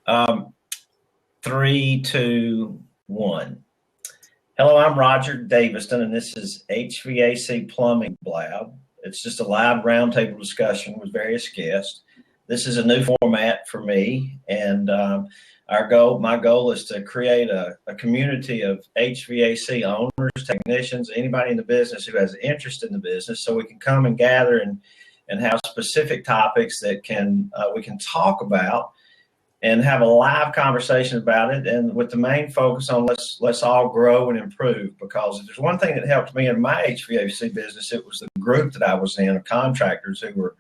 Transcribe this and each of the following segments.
Um, 3, 2, 1. Hello, I'm Roger Daviston, and this is HVAC Plumbing Blab. It's just a live roundtable discussion with various guests. This is a new format for me, and my goal is to create a community of HVAC owners, technicians, anybody in the business who has interest in the business, so we can come and gather and have specific topics that we can talk about and have a live conversation about it, and with the main focus on let's all grow and improve. Because if there's one thing that helped me in my HVAC business, it was the group that I was in of contractors who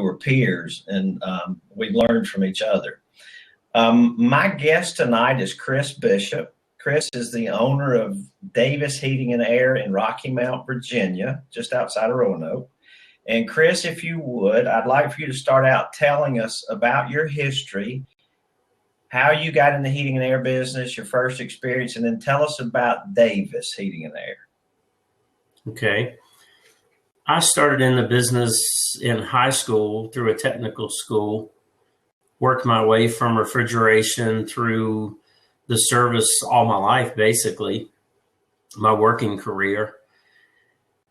were peers, and we learned from each other. My guest tonight is Chris Bishop. Chris is the owner of Davis Heating and Air in Rocky Mount, Virginia, just outside of Roanoke. And Chris, if you would, I'd like for you to start out telling us about your history, how you got in the heating and air business, your first experience, and then tell us about Davis Heating and Air. Okay. I started in the business in high school through a technical school, worked my way from refrigeration through the service all my life, basically, my working career,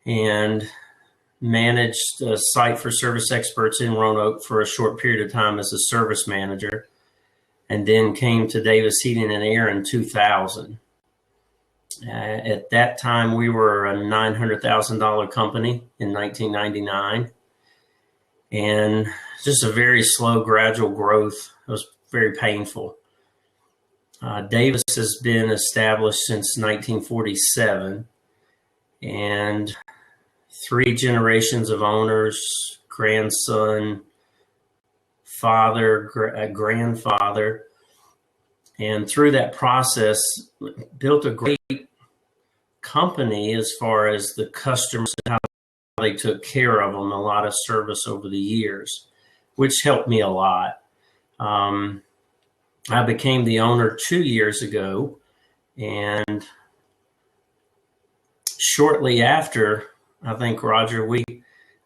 and managed a site for service experts in Roanoke for a short period of time as a service manager, and then came to Davis Heating and Air in 2000. At that time, we were a $900,000 company in 1999, and just a very slow, gradual growth. It was very painful. Davis has been established since 1947, and 3 generations of owners, grandson, father, grandfather, and through that process, built a great company as far as the customers and how they took care of them, a lot of service over the years, which helped me a lot. I became the owner 2 years ago, and shortly after, I think, Roger,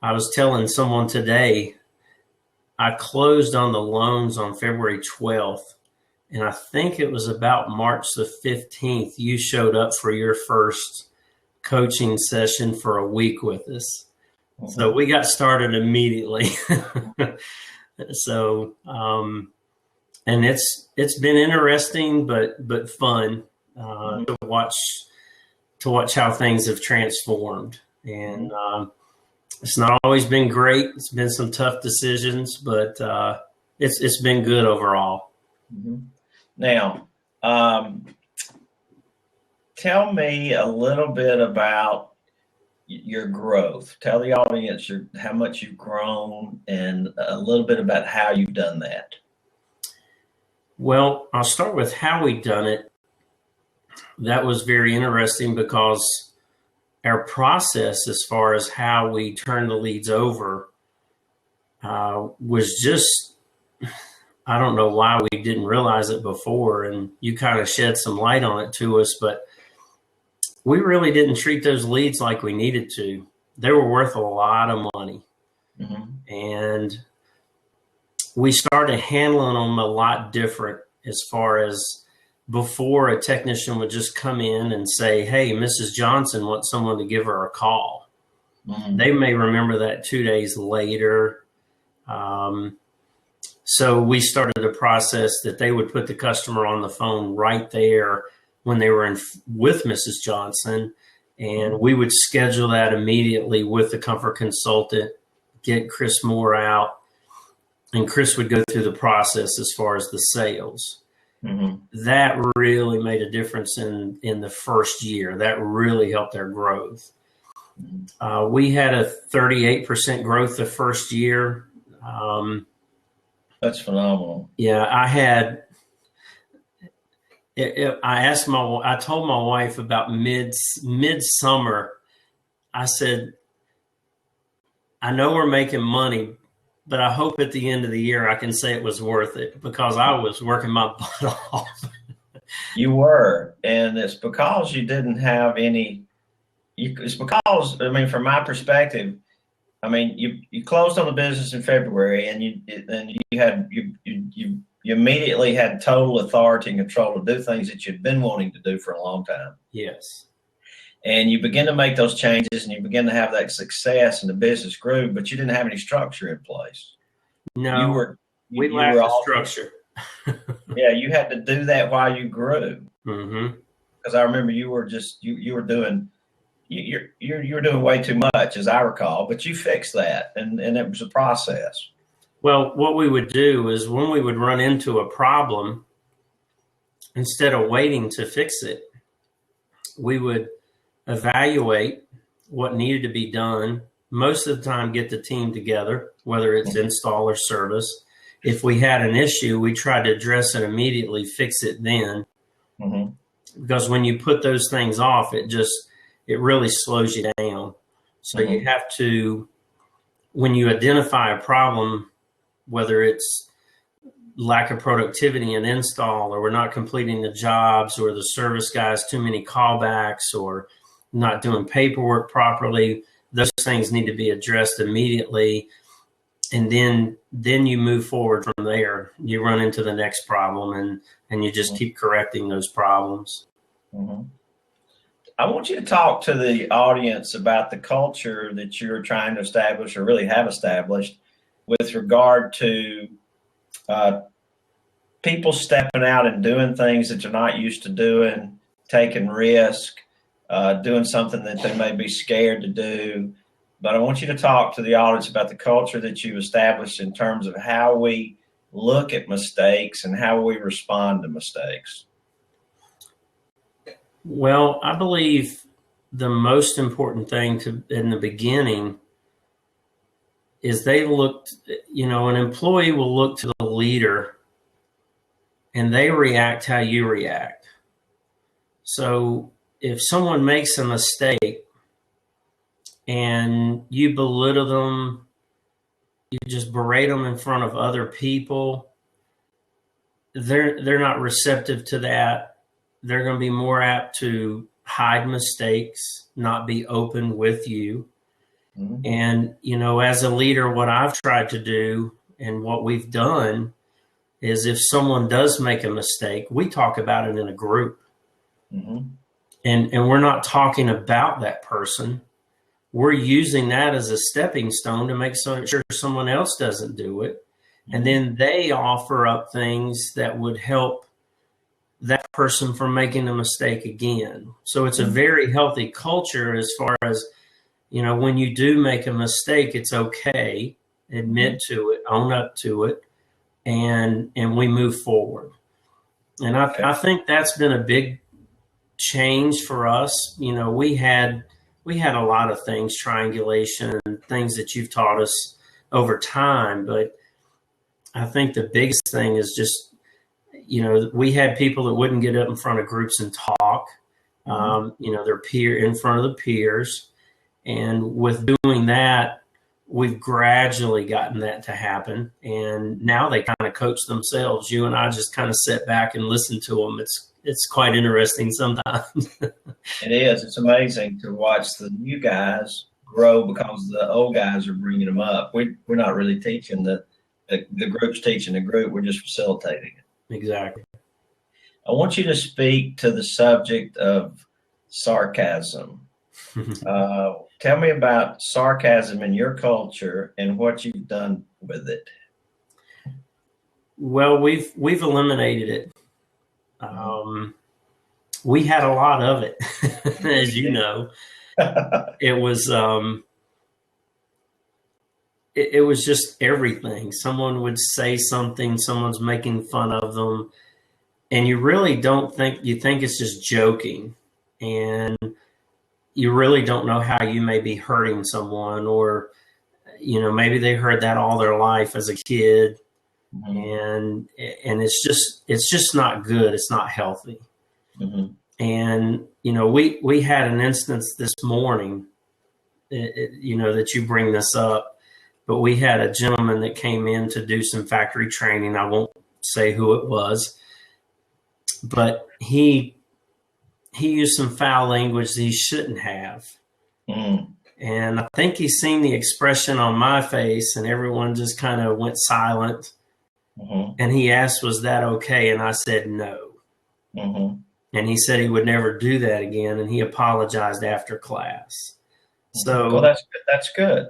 I was telling someone today, I closed on the loans on February 12th, and I think it was about March the 15th, you showed up for your first coaching session for a week with us. Mm-hmm. So we got started immediately. So, and it's been interesting, but fun to watch how things have transformed. And it's not always been great. It's been some tough decisions, but it's been good overall. Mm-hmm. Now, tell me a little bit about your growth. Tell the audience how much you've grown and a little bit about how you've done that. Well, I'll start with how we've done it. That was very interesting because our process as far as how we turn the leads over was just, I don't know why we didn't realize it before, and you kind of shed some light on it to us, but we really didn't treat those leads like we needed to. They were worth a lot of money. Mm-hmm. And we started handling them a lot different as far as before a technician would just come in and say, hey, Mrs. Johnson wants someone to give her a call. Mm-hmm. They may remember that 2 days later. So we started a process that they would put the customer on the phone right there when they were with Mrs. Johnson, and we would schedule that immediately with the comfort consultant, get Chris Moore out, and Chris would go through the process as far as the sales. Mm-hmm. That really made a difference in the first year. That really helped our growth. We had a 38% growth the first year. That's phenomenal. Yeah, I told my wife about midsummer. I said, I know we're making money, but I hope at the end of the year I can say it was worth it, because I was working my butt off. You were, and it's because you didn't have any. It's because, I mean, from my perspective, I mean, you closed on the business in February, and you you immediately had total authority and control to do things that you'd been wanting to do for a long time. Yes. And you begin to make those changes and you begin to have that success and the business grew, but you didn't have any structure in place. No, we you lacked were the all, structure. yeah, you had to do that while you grew. Mm-hmm. Because I remember you were just, you were doing, you're doing way too much, as I recall, but you fixed that, and it was a process. Well, what we would do is when we would run into a problem, instead of waiting to fix it, we would evaluate what needed to be done. Most of the time, get the team together, whether it's install or service. If we had an issue, we tried to address it immediately, fix it then. Mm-hmm. Because when you put those things off, it really slows you down. So you have to, when you identify a problem, whether it's lack of productivity in install, or we're not completing the jobs, or the service guys too many callbacks, or not doing paperwork properly, those things need to be addressed immediately. And then you move forward from there. You run into the next problem, and you just keep correcting those problems. Mm-hmm. I want you to talk to the audience about the culture that you're trying to establish, or really have established, with regard to people stepping out and doing things that they're not used to doing, taking risk, doing something that they may be scared to do. But I want you to talk to the audience about the culture that you've established in terms of how we look at mistakes and how we respond to mistakes. Well, I believe the most important thing in the beginning is an employee will look to the leader and they react how you react. So if someone makes a mistake and you belittle them, you just berate them in front of other people, they're not receptive to that. They're going to be more apt to hide mistakes, not be open with you. Mm-hmm. And, as a leader, what I've tried to do and what we've done is if someone does make a mistake, we talk about it in a group. Mm-hmm. And we're not talking about that person. We're using that as a stepping stone to make sure someone else doesn't do it. Mm-hmm. And then they offer up things that would help that person from making a mistake again. So it's a very healthy culture as far as, when you do make a mistake, it's okay. Admit to it, own up to it, and we move forward. And I think that's been a big change for us. We had a lot of things, triangulation and things that you've taught us over time, but I think the biggest thing is just, we had people that wouldn't get up in front of groups and talk, their peer in front of the peers. And with doing that, we've gradually gotten that to happen. And now they kind of coach themselves. You and I just kind of sit back and listen to them. It's quite interesting sometimes. It is. It's amazing to watch the new guys grow because the old guys are bringing them up. We're not really teaching the group's teaching the group. We're just facilitating it. Exactly. I want you to speak to the subject of sarcasm. Tell me about sarcasm in your culture and what you've done with it. Well, we've eliminated it. We had a lot of it, as you know. It was just everything. Someone would say something, someone's making fun of them, and you really you think it's just joking, and you really don't know how you may be hurting someone, or, maybe they heard that all their life as a kid, and it's just not good. It's not healthy. Mm-hmm. And, we had an instance this morning, that you bring this up. But we had a gentleman that came in to do some factory training. I won't say who it was, but he used some foul language that he shouldn't have. Mm. And I think he's seen the expression on my face, and everyone just kind of went silent. Mm-hmm. And he asked, was that okay? And I said, no. Mm-hmm. And he said he would never do that again. And he apologized after class. Well, So, that's good.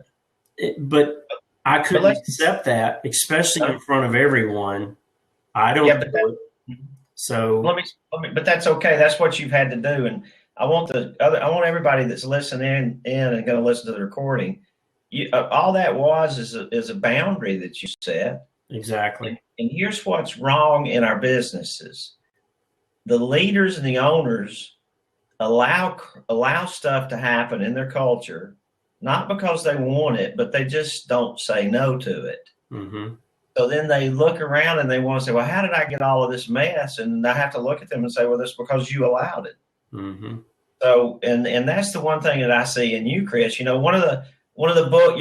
But I But couldn't let's, accept that, especially in front of everyone. I yeah, don't but do it. So, but that's okay. That's what you've had to do. And I want everybody that's listening in and going to listen to the recording. All that is a boundary that you set. exactly. And here's what's wrong in our businesses. The leaders and the owners allow stuff to happen in their culture, not because they want it, but they just don't say no to it. Mm-hmm. So then they look around and they want to say, well, how did I get all of this mess? And I have to look at them and say, well, that's because you allowed it. Mm-hmm. So, and that's the one thing that I see in you, Chris. You know, one of the book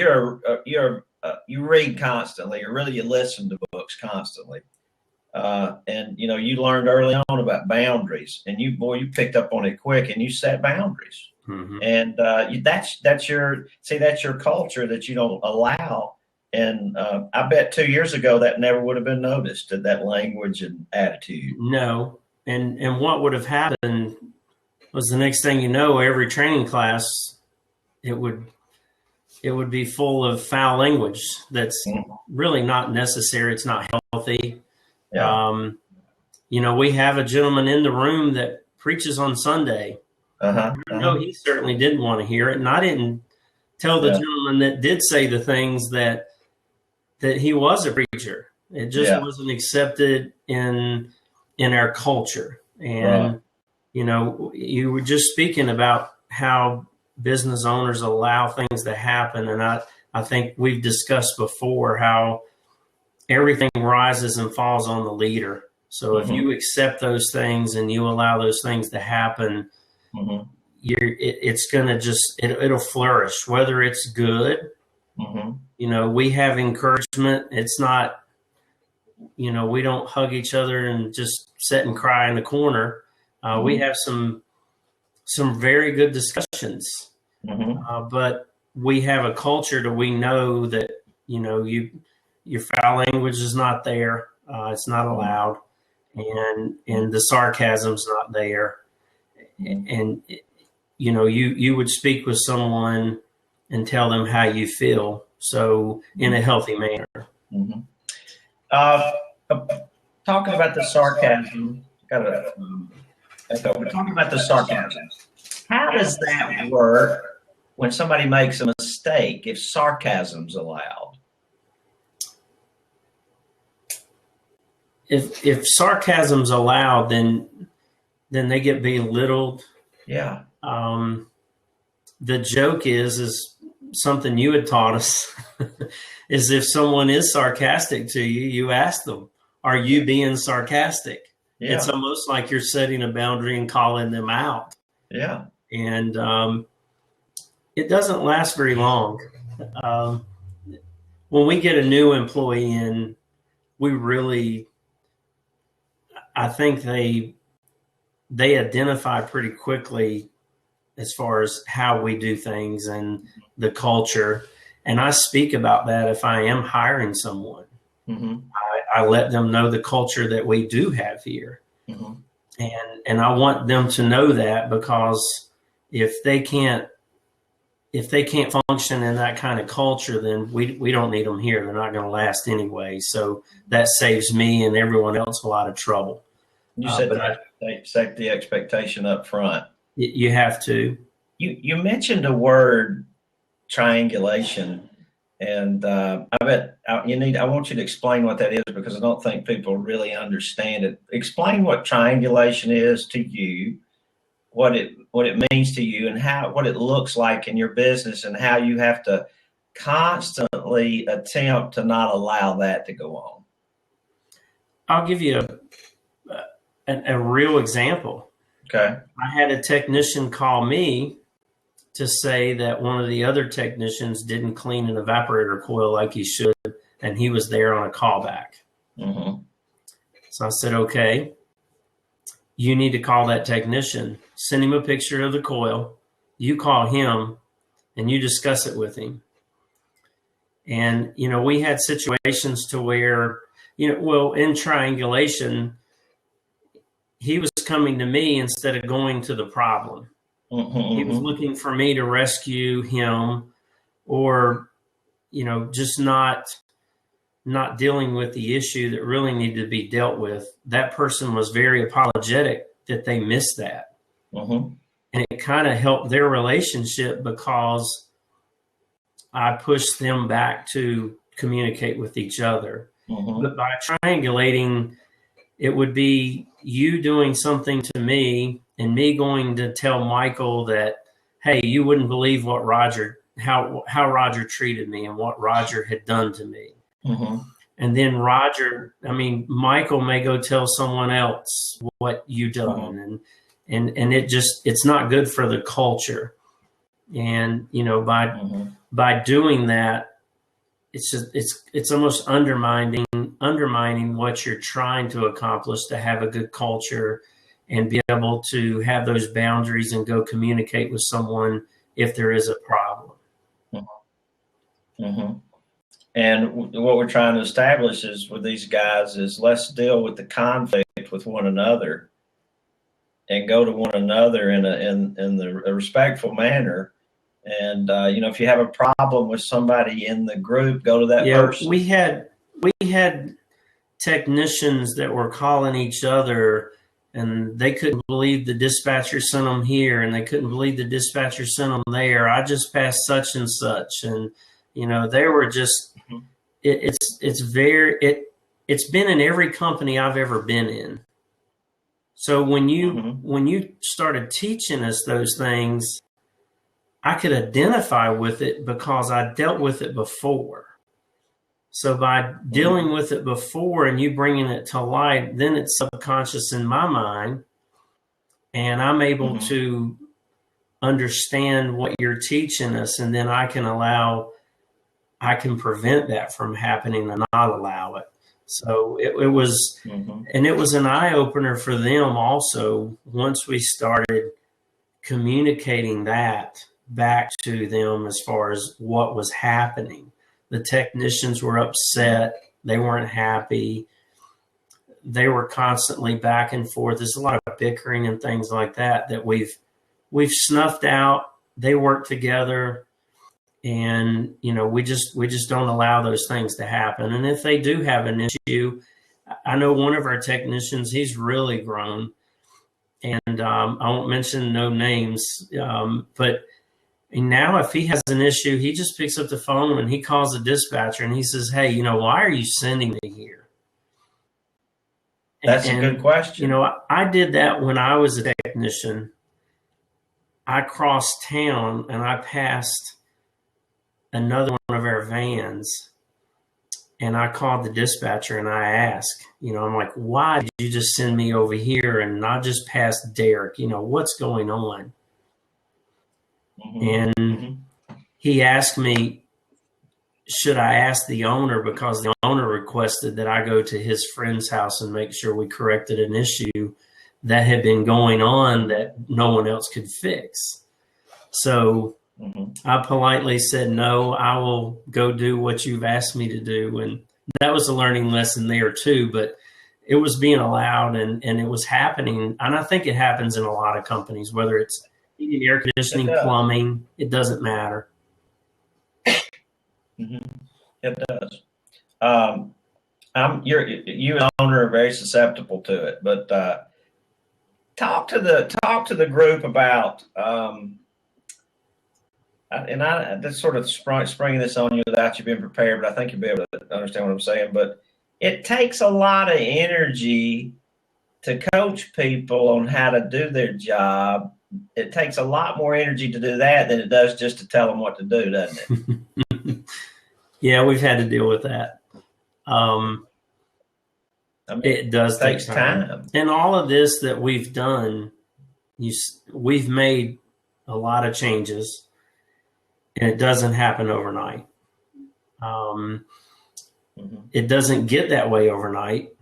you read constantly, or really you listen to books constantly. And you know, you learned early on about boundaries, and you picked up on it quick, and you set boundaries. Mm-hmm. And that's your culture that you don't allow. And I bet 2 years ago that never would have been noticed, that language and attitude. No. And what would have happened was, the next thing you know, every training class, it would be full of foul language that's really not necessary. It's not healthy. Yeah. You know, we have a gentleman in the room that preaches on Sunday. No, he certainly didn't want to hear it. And I didn't tell the gentleman that did say the things that he was a preacher. It just wasn't accepted in our culture. And, you know, you were just speaking about how business owners allow things to happen. And I think we've discussed before how everything rises and falls on the leader. So if you accept those things and you allow those things to happen, it's going to it'll flourish, whether it's good. You know, we have encouragement. It's not, you know, we don't hug each other and just sit and cry in the corner. We have some very good discussions, but we have a culture that we know that, you know, your foul language is not there. It's not allowed. And the sarcasm's not there. And you know, you would speak with someone and tell them how you feel. So in a healthy manner. Talking about the sarcasm, we're talking about the sarcasm. How does that work when somebody makes a mistake, if sarcasm's allowed? If sarcasm's allowed, then they get belittled. Yeah. The joke is something you had taught us is, if someone is sarcastic to you, you ask them, are you being sarcastic? Yeah. It's almost like you're setting a boundary and calling them out. Yeah. And it doesn't last very long. When we get a new employee in, I think they identify pretty quickly as far as how we do things and the culture. And I speak about that if I am hiring someone. I let them know the culture that we do have here. And I want them to know that, because if they can't function in that kind of culture, then we don't need them here. They're not going to last anyway. So that saves me and everyone else a lot of trouble. You set the expectation up front. You have to. You mentioned a word, triangulation, and I want you to explain what that is, because I don't think people really understand it. Explain what triangulation is to you, what it means to you, and what it looks like in your business, and how you have to constantly attempt to not allow that to go on. I'll give you a real example. Okay. I had a technician call me to say that one of the other technicians didn't clean an evaporator coil like he should, and he was there on a callback. So I said, okay, you need to call that technician, send him a picture of the coil, you call him, and you discuss it with him. And, you know, we had situations to where, well, in triangulation, he was coming to me instead of going to the problem. He was looking for me to rescue him, or, just not dealing with the issue that really needed to be dealt with. That person was very apologetic that they missed that. And it kind of helped their relationship because I pushed them back to communicate with each other. But by triangulating, it would be you doing something to me and me going to tell Michael that, hey, you wouldn't believe what how Roger treated me and what Roger had done to me. And then Michael may go tell someone else what you done. And it's not good for the culture. And, by doing that, it's almost undermining what you're trying to accomplish, to have a good culture and be able to have those boundaries and go communicate with someone if there is a problem. And what we're trying to establish is with these guys is let's deal with the conflict with one another and go to one another in a respectful manner. And, if you have a problem with somebody in the group, go to that person. We had technicians that were calling each other, and they couldn't believe the dispatcher sent them here, and they couldn't believe the dispatcher sent them there. I just passed such and such. And, they were just, it's been in every company I've ever been in. So when you started teaching us those things, I could identify with it because I dealt with it before. So by dealing with it before and you bringing it to light, then it's subconscious in my mind, and I'm able to understand what you're teaching us, and then I can prevent that from happening and not allow it. So it was, and it was an eye opener for them also once we started communicating that back to them as far as what was happening. The technicians were upset. They weren't happy. They were constantly back and forth. There's a lot of bickering and things like that we've snuffed out. They work together, and we just don't allow those things to happen. And if they do have an issue, I know one of our technicians, he's really grown, and I won't mention no names, but now if he has an issue, he just picks up the phone and he calls the dispatcher and he says, hey, why are you sending me here? That's a good question. I did that when I was a technician. I crossed town and I passed another one of our vans, and I called the dispatcher and I asked, I'm like, why did you just send me over here and not just past Derek? What's going on? And he asked me, should I ask the owner, because the owner requested that I go to his friend's house and make sure we corrected an issue that had been going on that no one else could fix. So I politely said, no, I will go do what you've asked me to do. And that was a learning lesson there too, but it was being allowed and it was happening. And I think it happens in a lot of companies, whether it's heating, air conditioning, plumbing, it doesn't matter. It does. You and owner are very susceptible to it, but talk to the group about and I just sort of springing this on you without you being prepared, but I think you'll be able to understand what I'm saying. But it takes a lot of energy to coach people on how to do their job. It takes a lot more energy to do that than it does just to tell them what to do, doesn't it? Yeah, we've had to deal with that. It does take time. And all of this that we've done, we've made a lot of changes, and it doesn't happen overnight. It doesn't get that way overnight,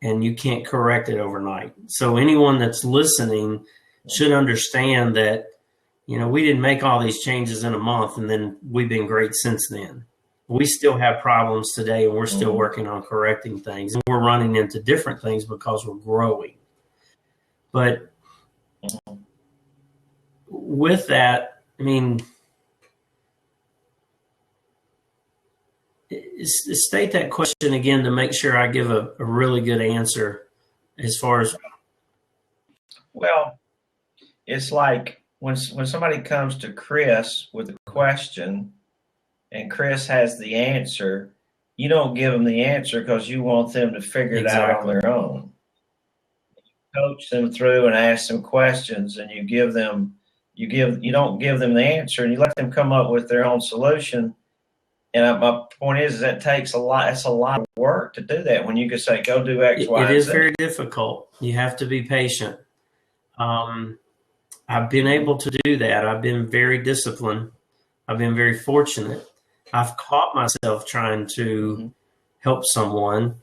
and you can't correct it overnight. So anyone that's listening should understand that, we didn't make all these changes in a month and then we've been great since then. we still have problems today, and we're still working on correcting things. And we're running into different things because we're growing. But with that, I mean, state that question again to make sure I give a really good answer as far as. Well, it's like when somebody comes to Chris with a question and Chris has the answer, you don't give them the answer because you want them to figure it out on their own. You coach them through and ask them questions, and you don't give them the answer, and you let them come up with their own solution. And my point is that takes a lot. It's a lot of work to do that when you can say, go do X, Y, and Z. It is very difficult. You have to be patient. I've been able to do that. I've been very disciplined. I've been very fortunate. I've caught myself trying to help someone,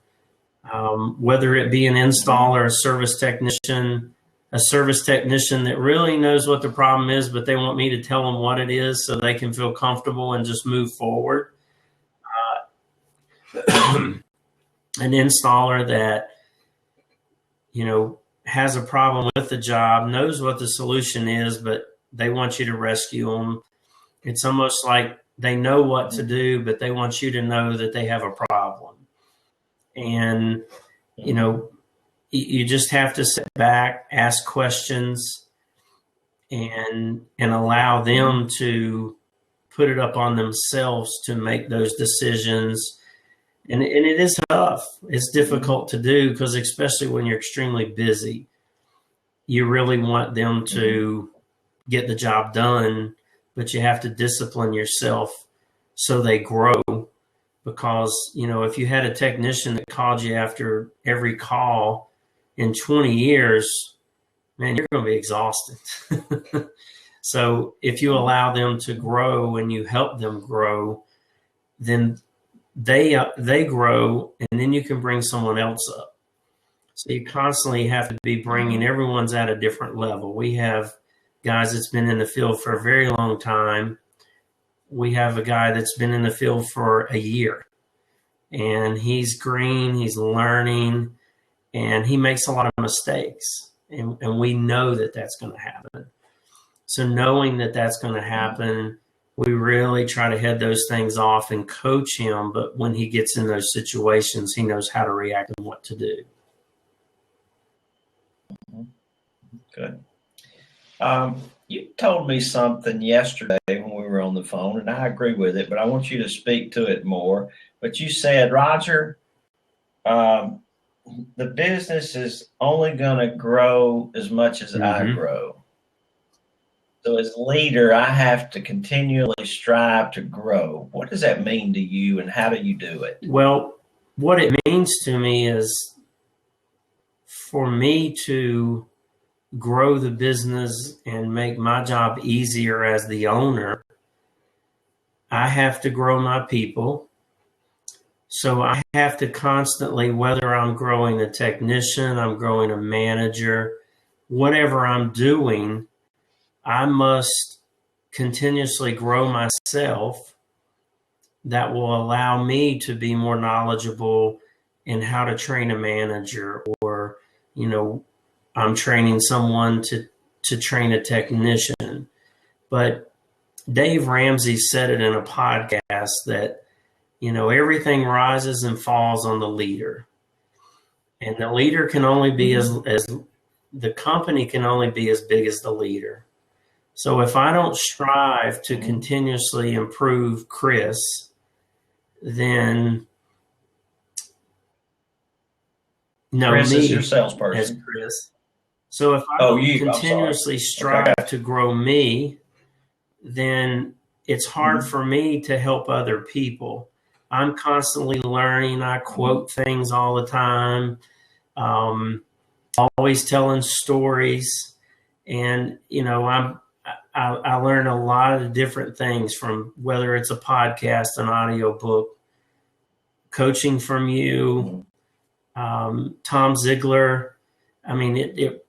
whether it be an installer, a service technician that really knows what the problem is, but they want me to tell them what it is so they can feel comfortable and just move forward. An installer that, has a problem with the job, knows what the solution is, but they want you to rescue them. It's almost like they know what to do, but they want you to know that they have a problem. And, you just have to sit back, ask questions, and allow them to put it up on themselves to make those decisions. And it is tough. It's difficult to do because especially when you're extremely busy, you really want them to get the job done, but you have to discipline yourself so they grow. Because, if you had a technician that called you after every call in 20 years, man, you're going to be exhausted. So if you allow them to grow and you help them grow, then they grow, and then you can bring someone else up. So you constantly have to be bringing, everyone's at a different level. We have guys that's been in the field for a very long time. We have a guy that's been in the field for a year, and he's green, he's learning, and he makes a lot of mistakes. And we know that that's going to happen. So knowing that that's going to happen, we really try to head those things off and coach him. But when he gets in those situations, he knows how to react and what to do. Good. You told me something yesterday when we were on the phone, and I agree with it, but I want you to speak to it more. But you said, Roger, the business is only going to grow as much as I grow. So as leader, I have to continually strive to grow. What does that mean to you, and how do you do it? Well, what it means to me is for me to grow the business and make my job easier as the owner, I have to grow my people. So I have to constantly, whether I'm growing a technician, I'm growing a manager, whatever I'm doing, I must continuously grow myself. That will allow me to be more knowledgeable in how to train a manager, or, I'm training someone to train a technician. But Dave Ramsey said it in a podcast that, everything rises and falls on the leader. And the leader can only be as the company can only be as big as the leader. So if I don't strive to continuously improve Chris, then Chris me is your salesperson. as Chris. So if I don't continuously strive to grow me, then it's hard for me to help other people. I'm constantly learning. I quote things all the time, always telling stories. And, I learn a lot of different things, from whether it's a podcast, an audio book, coaching from you, Tom Ziegler. I mean,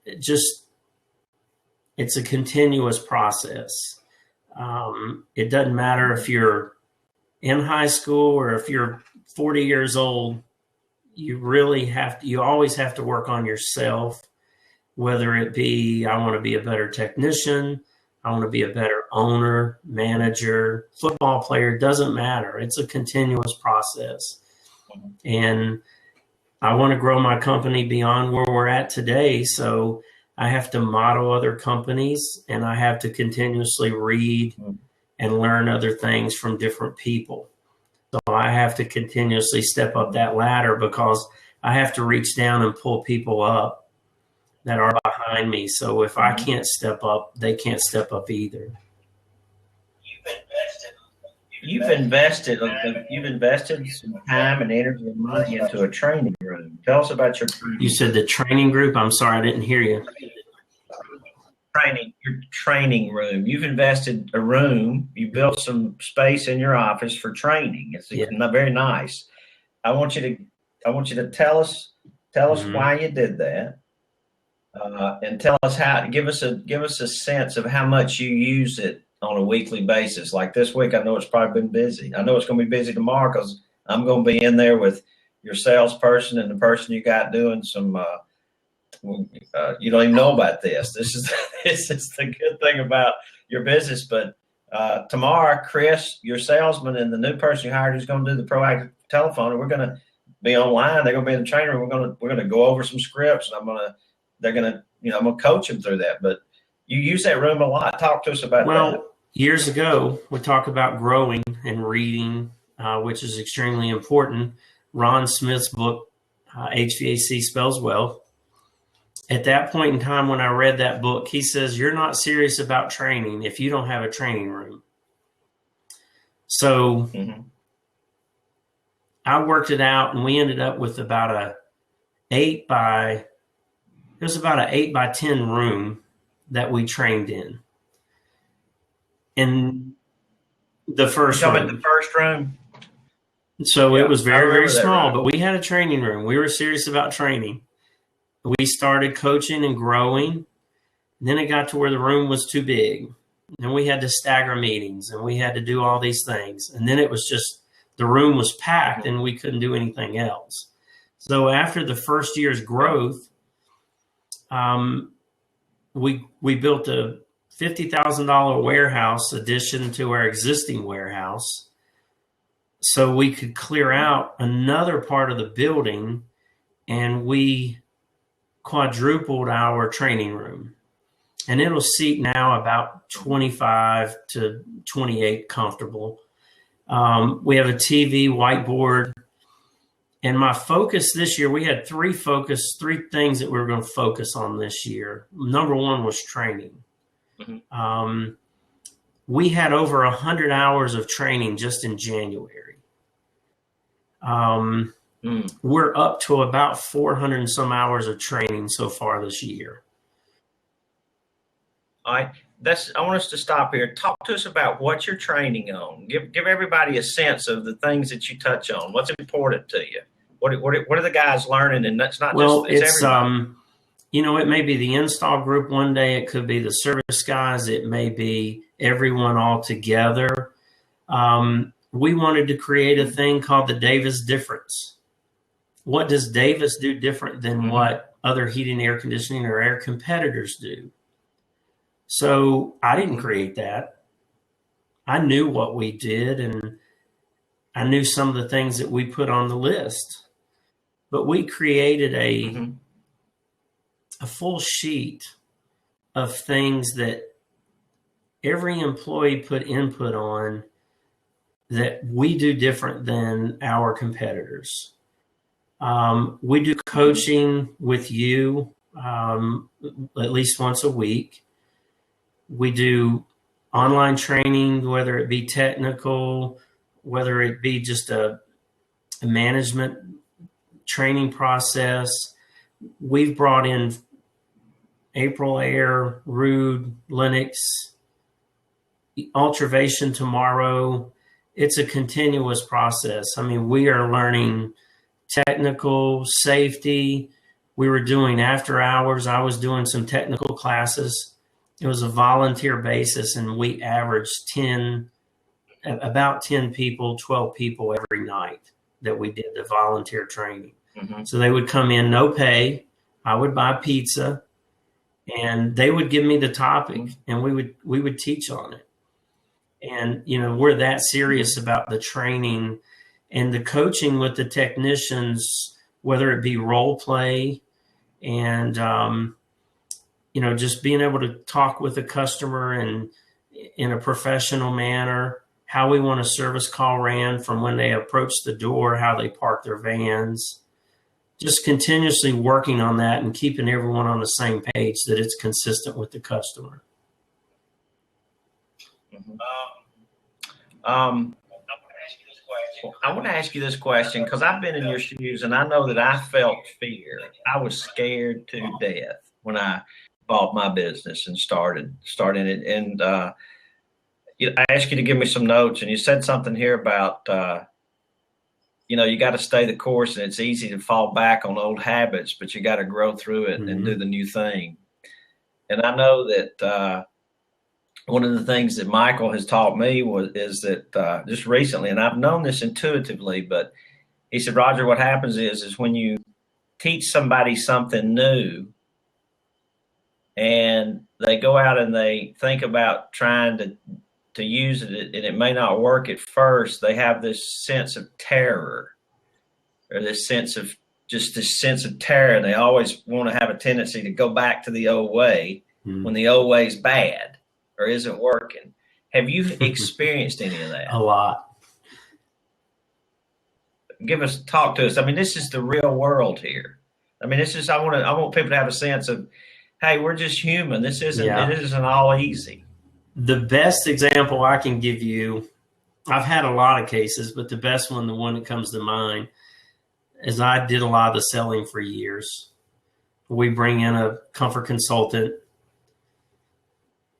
it's a continuous process. It doesn't matter if you're in high school or if you're 40 years old, you always have to work on yourself, whether it be, I want to be a better technician, I want to be a better owner, manager, football player, doesn't matter. It's a continuous process. And I want to grow my company beyond where we're at today. So I have to model other companies, and I have to continuously read and learn other things from different people. So I have to continuously step up that ladder because I have to reach down and pull people up that are behind me. So if I can't step up, they can't step up either. You've invested some time and energy and money into a training room. Tell us about your training. You said the training group? I'm sorry, I didn't hear you. Your training room. You've invested a room. You built some space in your office for training. It's very nice. I want you to tell us why you did that, and tell us how. Give us a sense of how much you use it on a weekly basis. Like this week, I know it's probably been busy. I know it's going to be busy tomorrow because I'm going to be in there with your salesperson and the person you got doing some. You don't even know about this. This is the good thing about your business. But tomorrow, Chris, your salesman, and the new person you hired who's going to do the proactive telephone, and we're going to be online. They're going to be in the training room. We're going to go over some scripts, and I'm going to coach them through that. But you use that room a lot. Talk to us about that. Well, years ago, we talked about growing and reading, which is extremely important. Ron Smith's book, HVAC Spells Well. At that point in time, when I read that book, he says, you're not serious about training if you don't have a training room. So I worked it out, and we ended up with about an 8 by 10 room that we trained in. In the first room. The first room? So it was very, very small, but we had a training room. We were serious about training. We started coaching and growing. Then it got to where the room was too big. And we had to stagger meetings, and we had to do all these things. And then it was just, the room was packed and we couldn't do anything else. So after the first year's growth, we built a $50,000 warehouse addition to our existing warehouse, so we could clear out another part of the building, and we quadrupled our training room. And it'll seat now about 25 to 28 comfortable. We have a TV, whiteboard. And my focus this year, we had three things that we were going to focus on this year. Number one was training. We had over 100 hours of training just in January. We're up to about 400 and some hours of training so far this year. All right. I want us to stop here. Talk to us about what you're training on. Give everybody a sense of the things that you touch on. What's important to you? What are the guys learning? And that's not it's everybody. It may be the install group one day. It could be the service guys. It may be everyone all together. We wanted to create a thing called the Davis difference. What does Davis do different than what other heating, air conditioning, or air competitors do? So I didn't create that. I knew what we did, and I knew some of the things that we put on the list. But we created a full sheet of things that every employee put input on that we do different than our competitors. We do coaching with you at least once a week. We do online training, whether it be technical, whether it be just a management training process. We've brought in April Air, Rude, Linux, Ultravation tomorrow. It's a continuous process. I mean, we are learning technical, safety. We were doing after hours. I was doing some technical classes. It was a volunteer basis, and we averaged 10 about 10 people, 12 people every night that we did the volunteer training. Mm-hmm. So they would come in, no pay. I would buy pizza, and they would give me the topic, and we would teach on it. And, we're that serious about the training and the coaching with the technicians, whether it be role play and, just being able to talk with the customer and in a professional manner, how we want a service call ran from when they approach the door, how they park their vans, just continuously working on that and keeping everyone on the same page that it's consistent with the customer. Mm-hmm. I want to ask you this question because I've been in your shoes, and I know that I felt fear. I was scared to death when I bought my business and started it. And I asked you to give me some notes, and you said something here about you got to stay the course, and it's easy to fall back on old habits, but you got to grow through it and do the new thing. And I know that one of the things that Michael has taught me is that just recently, and I've known this intuitively, but he said, Roger, what happens is when you teach somebody something new and they go out and they think about trying to use it and it may not work at first, they have this sense of terror or this sense of terror. They always want to have a tendency to go back to the old way when the old way is bad or isn't working. Have you experienced any of that? A lot. Talk to us. I mean, this is the real world here. I mean, I want people to have a sense of, hey, we're just human. It isn't all easy. The best example I can give you, I've had a lot of cases, but the best one, the one that comes to mind, is I did a lot of the selling for years. We bring in a comfort consultant.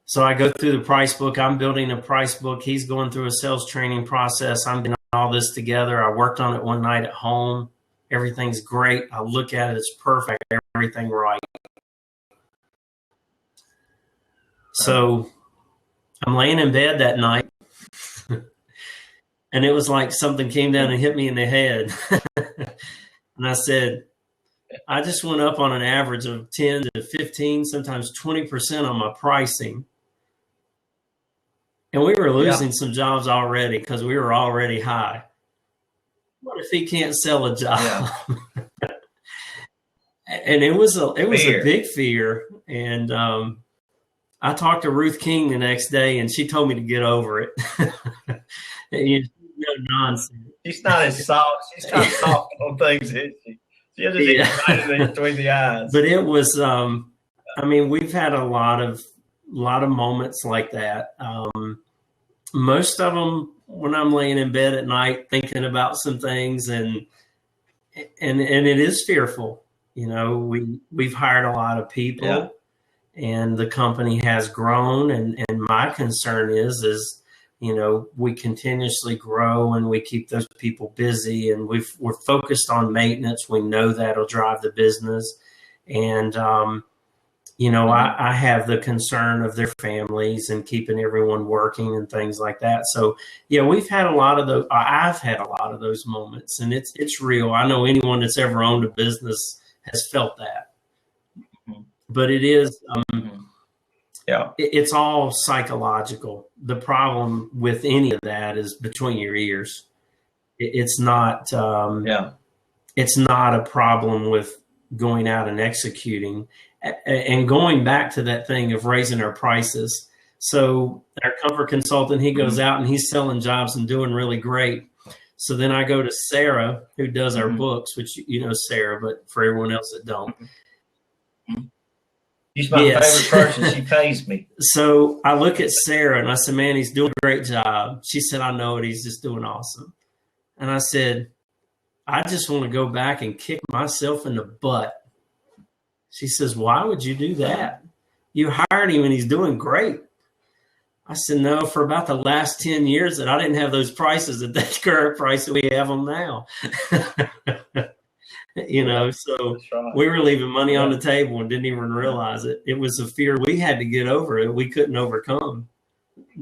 So I go through the price book. I'm building a price book. He's going through a sales training process. I'm doing all this together. I worked on it one night at home. Everything's great. I look at it. It's perfect. Everything right. So I'm laying in bed that night, and it was like something came down and hit me in the head. And I said, I just went up on an average of 10 to 15, sometimes 20% on my pricing. And we were losing some jobs already because we were already high. What if he can't sell a job? Yeah. And it was a big fear. And I talked to Ruth King the next day, and she told me to get over it. No nonsense. She's not as soft. She's not soft on things, is she? She just excited between the eyes. But it was. We've had a lot of moments like that. Most of them when I'm laying in bed at night thinking about some things, and it is fearful. We've hired a lot of people. Yeah. And the company has grown, and my concern is we continuously grow and we keep those people busy, and we're focused on maintenance. We know that'll drive the business, and I have the concern of their families and keeping everyone working and things like that. So yeah, we've had a lot of those. I've had a lot of those moments, and it's real. I know anyone that's ever owned a business has felt that. But it is, it's all psychological. The problem with any of that is between your ears. It's not, it's not a problem with going out and executing. And going back to that thing of raising our prices. So our comfort consultant, he goes out and he's selling jobs and doing really great. So then I go to Sarah, who does our books, which Sarah, but for everyone else that don't. She's my favorite person. She pays me. So I look at Sarah and I said, man, he's doing a great job. She said, I know it. He's just doing awesome. And I said, I just want to go back and kick myself in the butt. She says, why would you do that? You hired him and he's doing great. I said, no, for about the last 10 years that I didn't have those prices at that current price that we have them now. So right. We were leaving money on the table and didn't even realize it. It was a fear we had to get over it. We couldn't overcome.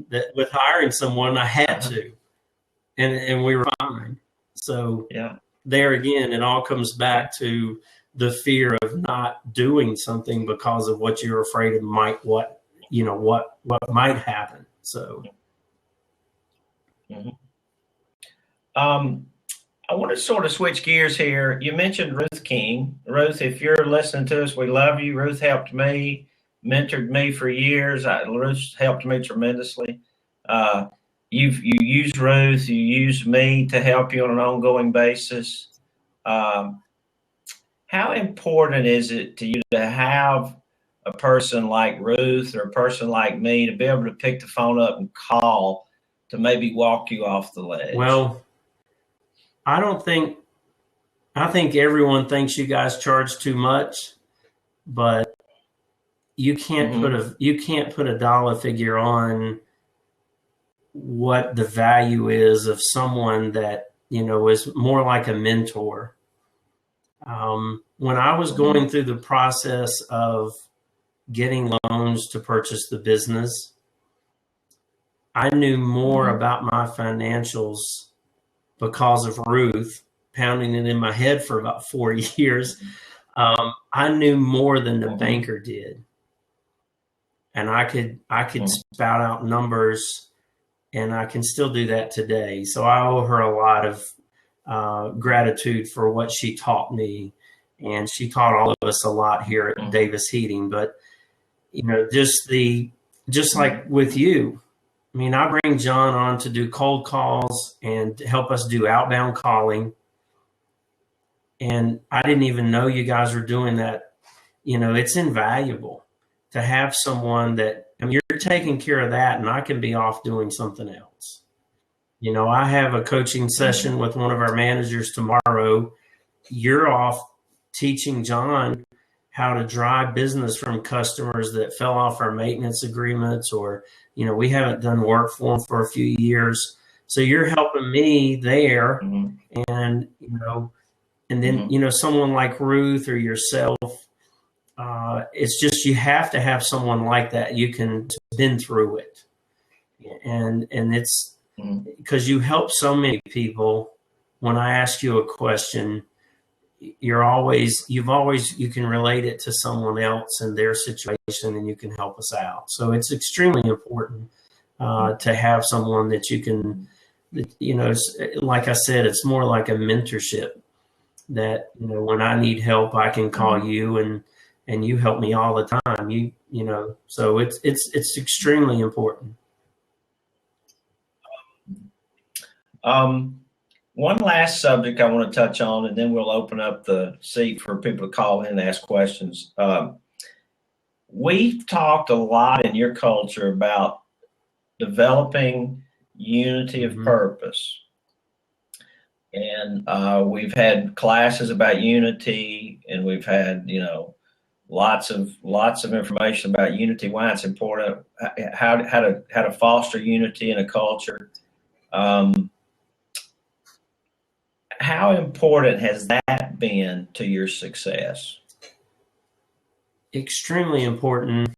that with hiring someone, I had to, and we were fine. So Yeah. there again, it all comes back to the fear of not doing something because of what you're afraid of what might happen. So. Mm-hmm. I want to sort of switch gears here. You mentioned Ruth King. Ruth, if you're listening to us, we love you. Ruth helped me, mentored me for years. Ruth helped me tremendously. You used Ruth, you used me to help you on an ongoing basis. Um, how important is it to you to have a person like Ruth or a person like me to be able to pick the phone up and call to maybe walk you off the ledge? Well, I think everyone thinks you guys charge too much, but you can't put a dollar figure on what the value is of someone that, is more like a mentor. When I was going through the process of getting loans to purchase the business, I knew more about my financials because of Ruth pounding it in my head for about 4 years. I knew more than the banker did, and I could spout out numbers, and I can still do that today. So I owe her a lot of gratitude for what she taught me, and she taught all of us a lot here at Davis Heating. But just like with you, I mean, I bring John on to do cold calls and help us do outbound calling. And I didn't even know you guys were doing that. It's invaluable to have someone that, you're taking care of that, and I can be off doing something else. I have a coaching session with one of our managers tomorrow. You're off teaching John how to drive business from customers that fell off our maintenance agreements, or, we haven't done work for them for a few years. So you're helping me there. And, and then, someone like Ruth or yourself, it's just, you have to have someone like that. You can been through it. And it's because you help so many people. When I ask you a question, you can relate it to someone else and their situation, and you can help us out. So it's extremely important to have someone that you can, like I said, it's more like a mentorship that, when I need help, I can call you, and you help me all the time. So it's extremely important. One last subject I want to touch on, and then we'll open up the seat for people to call in and ask questions. We've talked a lot in your culture about developing unity of purpose. And we've had classes about unity, and we've had, lots of information about unity, why it's important, how to foster unity in a culture. How important has that been to your success? Extremely important,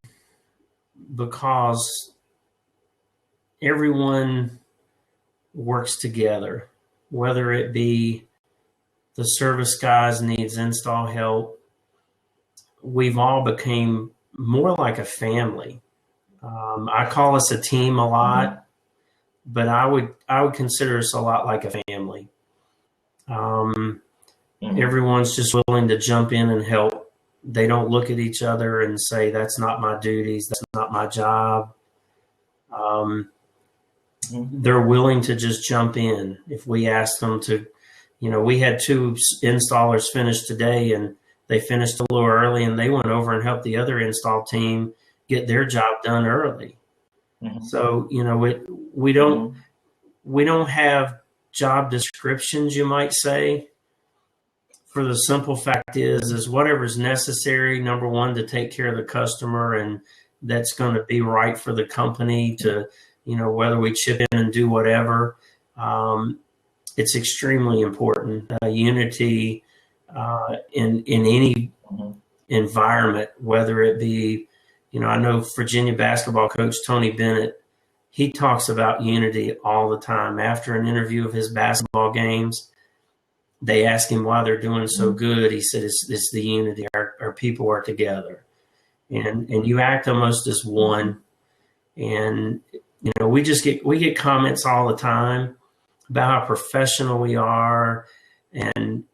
because everyone works together, whether it be the service guys needs install help. We've all became more like a family. I call us a team a lot, but I would consider us a lot like a family. Everyone's just willing to jump in and help. They don't look at each other and say, that's not my duties, that's not my job. They're willing to just jump in. If we ask them to, we had 2 installers finish today, and they finished a little early, and they went over and helped the other install team get their job done early. So, we don't have job descriptions, you might say. For the simple fact is whatever's necessary, number one, to take care of the customer, and that's going to be right for the company to, whether we chip in and do whatever. It's extremely important. Unity in any environment, whether it be, I know Virginia basketball coach Tony Bennett he talks about unity all the time. After an interview of his basketball games, they ask him why they're doing so good. He said, it's the unity. Our people are together. And you act almost as one. And, we get comments all the time about how professional we are and,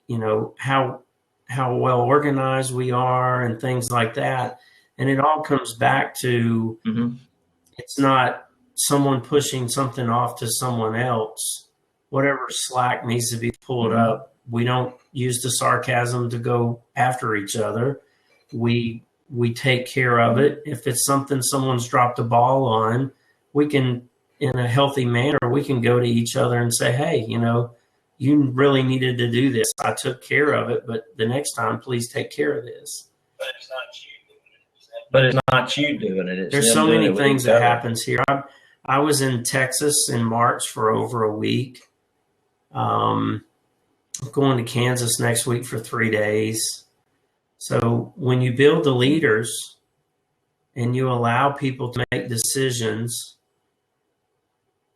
how well organized we are and things like that. And it all comes back to it's not someone pushing something off to someone else. Whatever slack needs to be pulled up, we don't use the sarcasm to go after each other. We take care of it. If it's something someone's dropped a ball on, we can, in a healthy manner, we can go to each other and say, hey, you really needed to do this. I took care of it, but the next time, please take care of this. But it's not you doing it. It's There's so many things that happens here. I was in Texas in March for over a week. I'm going to Kansas next week for 3 days. So when you build the leaders and you allow people to make decisions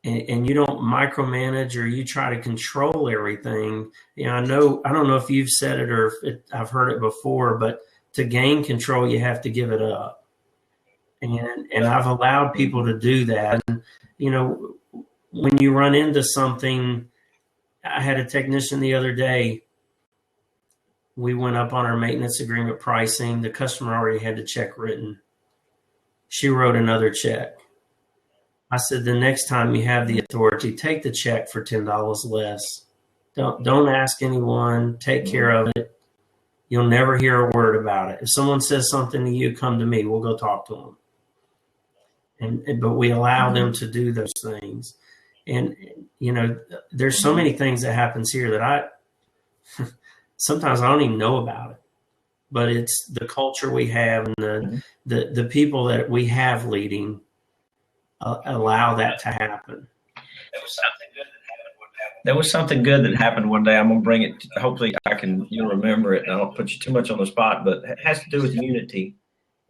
and you don't micromanage or you try to control everything, I don't know if you've said it or if I've heard it before, but to gain control, you have to give it up. And I've allowed people to do that. And, when you run into something, I had a technician the other day. We went up on our maintenance agreement pricing. The customer already had the check written. She wrote another check. I said, the next time you have the authority, take the check for $10 less. Don't ask anyone. Take care of it. You'll never hear a word about it. If someone says something to you, come to me. We'll go talk to them. But we allow them to do those things. And, there's so many things that happens here that sometimes I don't even know about it. But it's the culture we have and the people that we have leading allow that to happen. There was something good that happened one day. I'm going to bring it. Hopefully you'll remember it. And I don't put you too much on the spot, but it has to do with unity.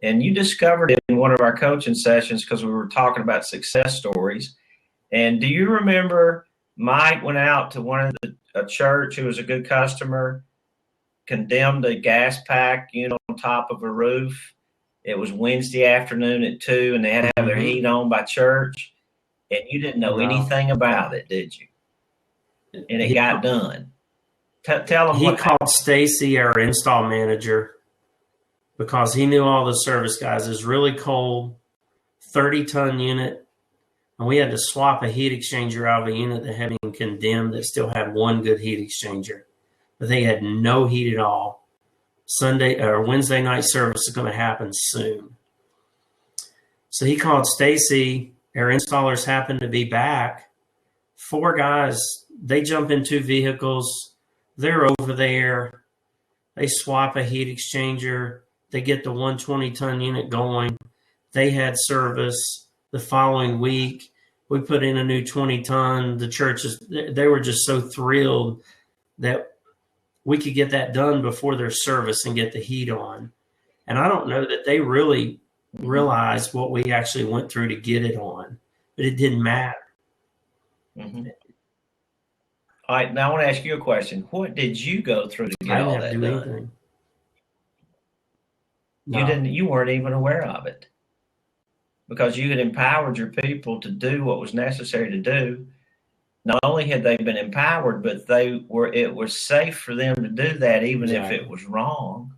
And you discovered it in one of our coaching sessions because we were talking about success stories. And do you remember Mike went out to a church who was a good customer, condemned a gas pack unit on top of a roof. It was Wednesday afternoon at 2:00, and they had to have their heat on by church. And you didn't know anything about it, did you? And it got done. Tell them he called Stacy, our install manager, because he knew all the service guys. It was really cold, 30-ton unit, and we had to swap a heat exchanger out of a unit that had been condemned that still had one good heat exchanger. But they had no heat at all. Sunday or Wednesday night service is going to happen soon. So he called Stacy. Our installers happened to be back. 4 guys, they jump in 2 vehicles. They're over there. They swap a heat exchanger. They get the 120-ton unit going. They had service the following week. We put in a new 20-ton. The churches, they were just so thrilled that we could get that done before their service and get the heat on. And I don't know that they really realized what we actually went through to get it on, but it didn't matter. Mm-hmm. All right, now I want to ask you a question. What did you go through to get all that done? Anything. You weren't even aware of it because you had empowered your people to do what was necessary to do. Not only had they been empowered, but it was safe for them to do that, even if it was wrong.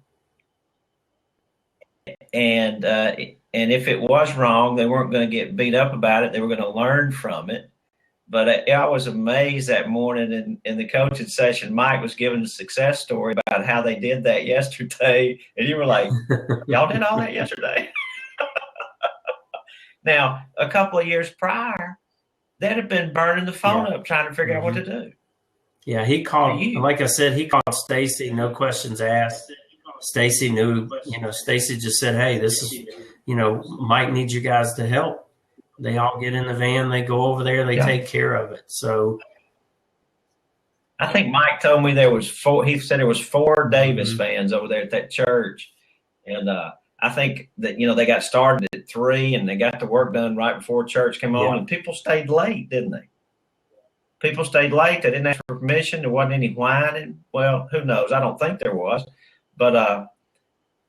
And if it was wrong, they weren't going to get beat up about it. They were going to learn from it. But I was amazed that morning in the coaching session. Mike was giving a success story about how they did that yesterday. And you were like, y'all did all that yesterday? Now, a couple of years prior, they'd have been burning the phone up trying to figure out what to do. Yeah, he called, like I said, he called Stacy, no questions asked. Stacy knew, Stacy just said, hey, this is, Mike needs you guys to help. They all get in the van, they go over there, they take care of it. So I think Mike told me he said there was 4 Davis fans over there at that church. And I I think that, they got started at 3 and they got the work done right before church came on, and people stayed late, didn't they? People stayed late. They didn't ask for permission. There wasn't any whining. Well, who knows? I don't think there was, but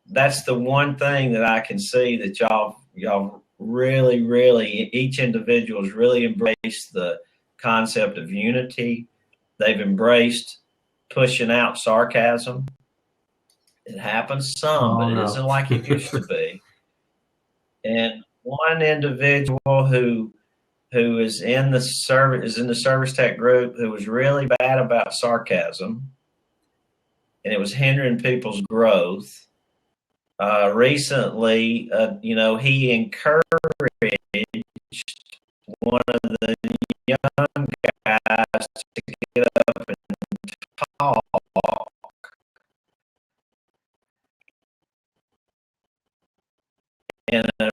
that's the one thing that I can see that y'all really, really, each individual has really embraced the concept of unity. They've embraced pushing out sarcasm. It happens some, but it isn't like it used to be. And one individual who is in the service tech group who was really bad about sarcasm, and it was hindering people's growth. Recently, he encouraged one of the young guys to get up and talk in a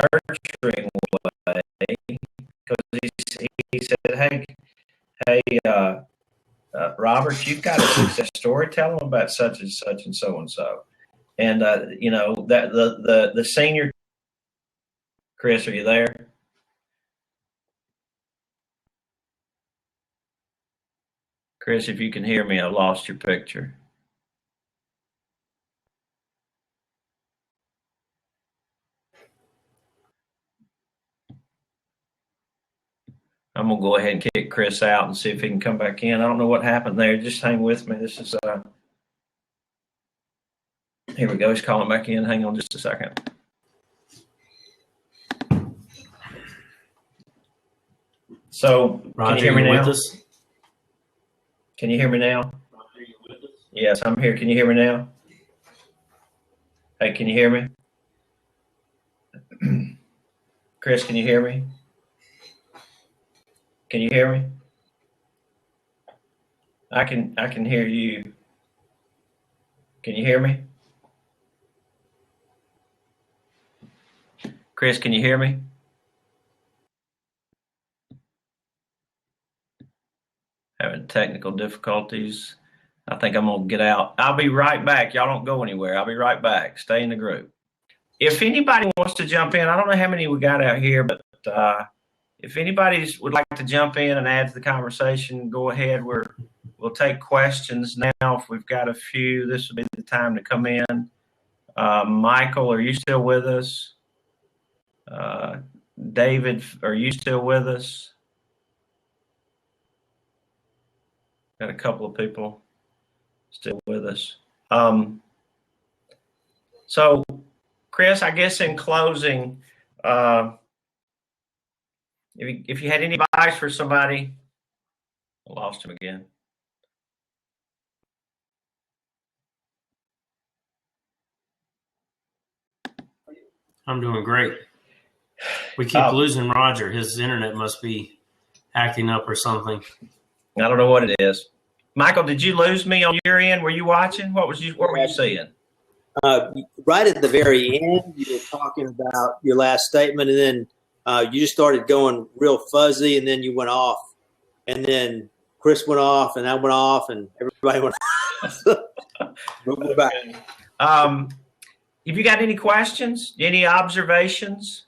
nurturing way, because he said, hey, Robert, you've got a success story. Tell them about such and such and so and so. And that the senior, Chris, are you there? Chris, if you can hear me, I lost your picture. I'm going to go ahead and kick Chris out and see if he can come back in. I don't know what happened there. Just hang with me. This is, here we go. He's calling back in. Hang on just a second. So, Roger, can you hear me now? With us? Can you hear me now? Roger, you with us? Yes, I'm here. Can you hear me now? Hey, can you hear me? Chris, can you hear me? Can you hear me? I can hear you. Can you hear me? Chris, can you hear me? Having technical difficulties. I think I'm going to get out. I'll be right back. Y'all don't go anywhere. I'll be right back. Stay in the group. If anybody wants to jump in, I don't know how many we got out here, but if anybody would like to jump in and add to the conversation, go ahead. We'll take questions now. If we've got a few, this would be the time to come in. Michael, are you still with us? David, are you still with us? Got a couple of people still with us. So, Chris, I guess in closing, if you had any advice for somebody, I lost him again. I'm doing great. We keep losing Roger. His internet must be acting up or something. I don't know what it is. Michael, did you lose me on your end? Were you watching? What were you seeing? Right at the very end, you were talking about your last statement, and then you just started going real fuzzy, and then you went off. And then Chris went off, and I went off, and everybody went off. Moving back. Have you got any questions, any observations?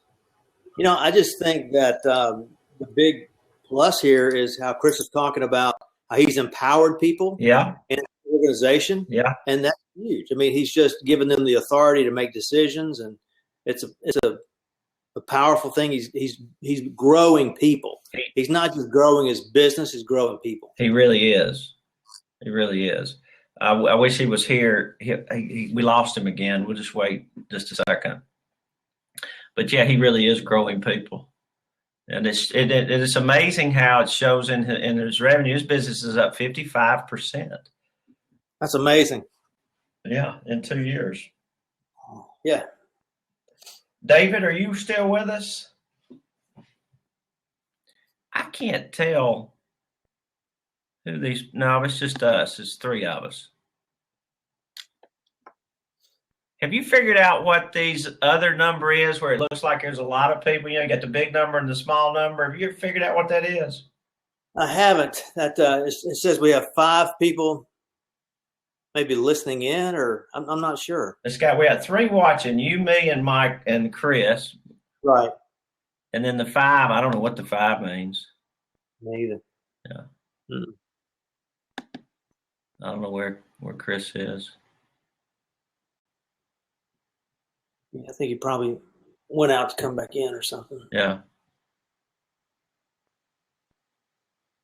I just think that the big plus here is how Chris is talking about how he's empowered people in an organization. Yeah. And that's huge. I mean, he's just given them the authority to make decisions, and it's a powerful thing. He's growing people. He's not just growing his business, he's growing people. He really is. He really is. I wish he was here. We lost him again. We'll just wait just a second. But yeah, he really is growing people. And it's amazing how it shows in his revenue. His business is up 55%. That's amazing. Yeah, in 2 years. Yeah. David, are you still with us? I can't tell who these. No, it's just us. It's 3 of us. Have you figured out what these other number is, where it looks like there's a lot of people? You got the big number and the small number. Have you ever figured out what that is? I haven't. That it says we have 5 people maybe listening in, or I'm not sure. We got 3 watching, you, me, and Mike and Chris. Right. And then the 5, I don't know what the 5 means. Me either. Yeah. Mm. I don't know where Chris is. I think he probably went out to come back in or something. Yeah.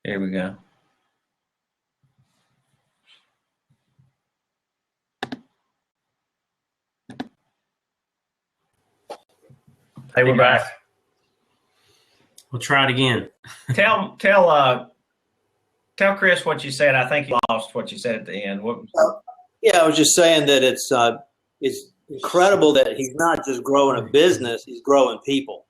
Here we go. Hey, we're back. We'll try it again. Tell Chris what you said. I think he lost what you said at the end. Yeah, I was just saying that it's incredible that he's not just growing a business; he's growing people,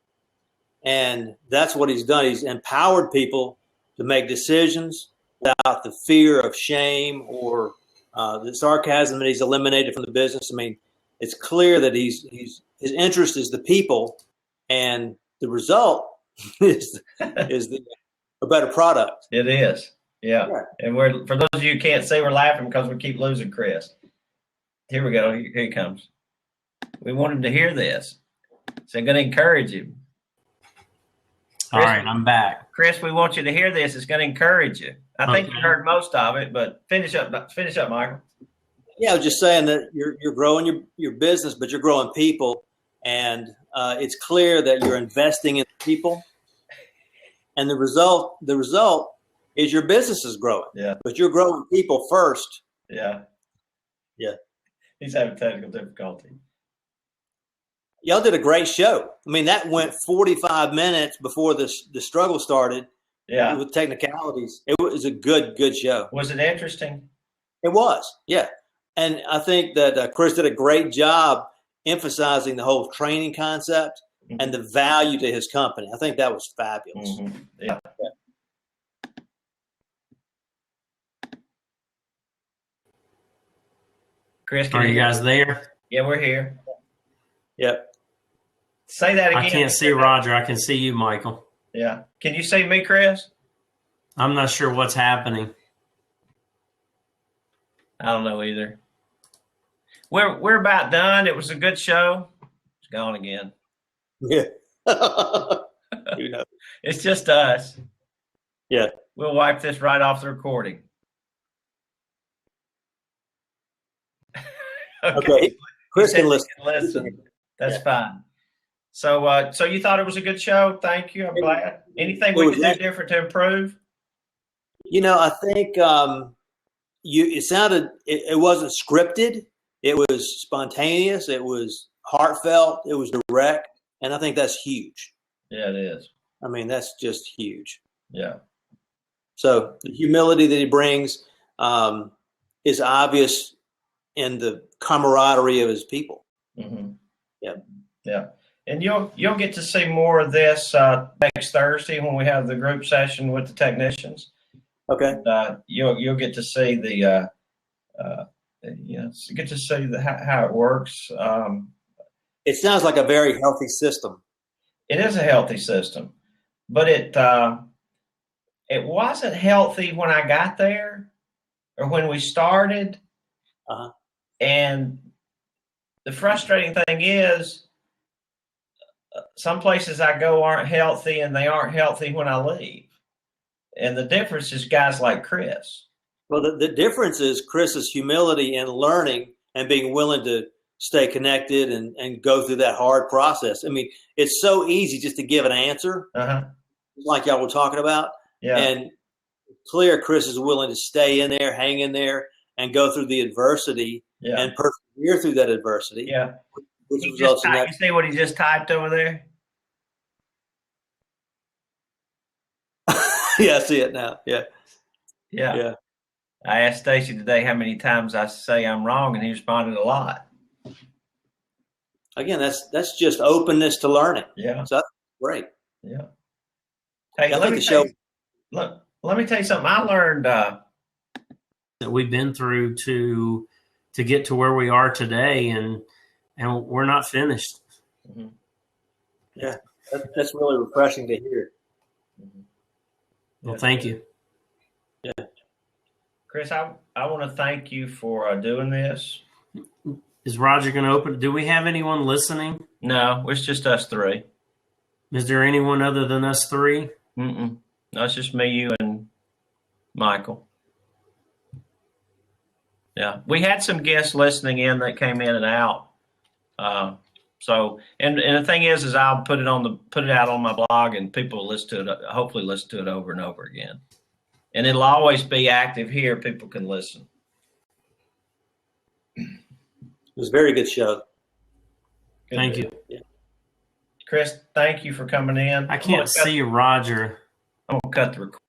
and that's what he's done. He's empowered people to make decisions without the fear of shame or the sarcasm that he's eliminated from the business. I mean, it's clear that his interest is the people, and the result is a better product. It is. Yeah. And for those of you who can't see, we're laughing because we keep losing Chris. Here we go. Here he comes. We want him to hear this. So I'm going to encourage him. All right, I'm back. Chris, we want you to hear this. It's going to encourage you. I think you heard most of it, but finish up, Michael. Yeah, I was just saying that you're growing your business, but you're growing people, and it's clear that you're investing in people, and the result is your business is growing. Yeah. But you're growing people first. Yeah. Yeah. He's having technical difficulty. Y'all did a great show. I mean, that went 45 minutes before the struggle started. Yeah. With technicalities. It was a good show. Was it interesting? It was. Yeah. And I think that Chris did a great job emphasizing the whole training concept and the value to his company. I think that was fabulous. Mm-hmm. Yeah. Chris, are you guys there? Yeah, we're here. Yep. Say that again. I can't see Roger. I can see you, Michael. Yeah. Can you see me, Chris? I'm not sure what's happening. I don't know either. We're about done. It was a good show. It's gone again. Yeah. You know. It's just us. Yeah. We'll wipe this right off the recording. Okay. Chris can listen. That's fine. So you thought it was a good show? Thank you. I'm glad. Anything we can do different to improve? You know, I think it wasn't scripted. It was spontaneous. It was heartfelt. It was direct. And I think that's huge. Yeah, it is. I mean, that's just huge. Yeah. So the humility that he brings is obvious in the camaraderie of his people. Mm-hmm. Yeah. Yeah. And you'll get to see more of this next Thursday when we have the group session with the technicians. Okay. You'll get to see the get to see how it works. It sounds like a very healthy system. It is a healthy system, but it wasn't healthy when I got there or when we started. Uh-huh. And the frustrating thing is some places I go aren't healthy and they aren't healthy when I leave. And the difference is guys like Chris. Well, the difference is Chris's humility and learning and being willing to stay connected and go through that hard process. I mean, it's so easy just to give an answer, like y'all were talking about. Yeah. And clear Chris is willing to stay in there, hang in there, and go through the adversity and persevere through that adversity. Yeah. Which results in that. You see what he just typed over there? Yeah, I see it now. Yeah. Yeah. Yeah. I asked Stacy today how many times I say I'm wrong, and he responded a lot. Again, that's just openness to learning. Yeah. So that's great. Yeah. Hey, let me tell you something. I learned that we've been through to get to where we are today, and we're not finished. Mm-hmm. Yeah, that's really refreshing to hear. Mm-hmm. Well, thank you. Yeah. Chris, I want to thank you for doing this. Is Roger going to open? Do we have anyone listening? No, it's just us three. Is there anyone other than us three? No, it's just me, you, and Michael. Yeah, we had some guests listening in that came in and out. So, and the thing is I'll put it out on my blog, and people will listen to it. Hopefully, listen to it over and over again. And it'll always be active here. People can listen. It was a very good show. Thank you. Yeah. Chris, thank you for coming in. I can't see Roger. I'm going to cut the recording.